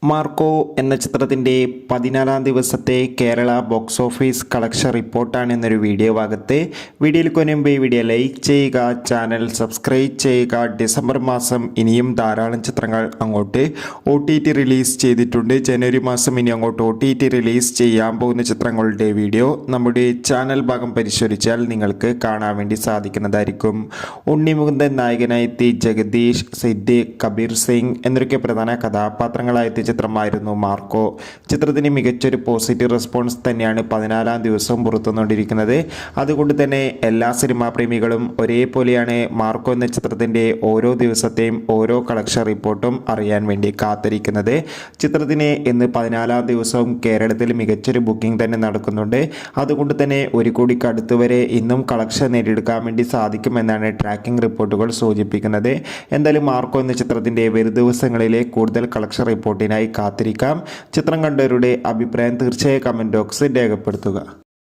Marco എന്ന ചിത്രത്തിൻ്റെ 14-ാം ദിവസത്തെ കേരള ബോക്സ് ഓഫീസ് കളക്ഷൻ റിപ്പോർട്ടാണ് എന്നൊരു വീഡിയോ ഭാഗത്ത്. വീഡിയോയിൽ മുൻപ് വീഡിയോ ലൈക്ക് ചെയ്യുക, ചാനൽ സബ്സ്ക്രൈബ് ചെയ്യുക. ഡിസംബർ മാസം ഇനിയും ധാരാളം ചിത്രങ്ങൾ അങ്ങോട്ട് OTT റിലീസ് ചെയ്തിട്ടുണ്ട്. ജനുവരി മാസം ഇനി അങ്ങോട്ട് OTT റിലീസ് ചെയ്യാൻ പോകുന്ന ചിത്രങ്ങളുടെ വീഡിയോ നമ്മുടെ ചാനൽ ഭാഗം പരിശോധിച്ചാൽ നിങ്ങൾക്ക് കാണാൻ വേണ്ടി സാധിക്കുന്നതായിരിക്കും. ഉണ്ണി മുകുന്ദൻ നായകനായെത്തി ജഗദീഷ്, സിദ്ദീഖ്, കബീർ സിംഗ് എന്നൊക്കെ പ്രധാന കഥാപാത്രങ്ങളായെത്തി ചിത്രമായിരുന്നു മാർക്കോ. ചിത്രത്തിന് മികച്ചൊരു പോസിറ്റീവ് റെസ്പോൺസ് തന്നെയാണ് 14-ാം ദിവസം പുറത്തുവന്നുകൊണ്ടിരിക്കുന്നത്. അതുകൊണ്ട് തന്നെ എല്ലാ സിനിമാ പ്രേമികളും ഒരേപോലെയാണ് മാർക്കോ എന്ന ചിത്രത്തിൻ്റെ ഓരോ ദിവസത്തെയും ഓരോ കളക്ഷൻ റിപ്പോർട്ടും അറിയാൻ വേണ്ടി കാത്തിരിക്കുന്നത്. ചിത്രത്തിന് ഇന്ന് 14-ാം ദിവസവും കേരളത്തിൽ മികച്ചൊരു ബുക്കിംഗ് തന്നെ നടക്കുന്നുണ്ട്. അതുകൊണ്ട് തന്നെ 1 കോടിക്ക് അടുത്തുവരെ ഇന്നും കളക്ഷൻ നേടിയെടുക്കാൻ വേണ്ടി സാധിക്കുമെന്നാണ് ട്രാക്കിംഗ് റിപ്പോർട്ടുകൾ സൂചിപ്പിക്കുന്നത്. എന്തായാലും മാർക്കോ എന്ന ചിത്രത്തിൻ്റെ വരും ദിവസങ്ങളിലെ കൂടുതൽ കളക്ഷൻ റിപ്പോർട്ടിനായി കാത്തിരിക്കാം. ചിത്രം കണ്ടവരുടെ അഭിപ്രായം തീർച്ചയായും കമൻറ്റ് ബോക്സിൽ രേഖപ്പെടുത്തുക.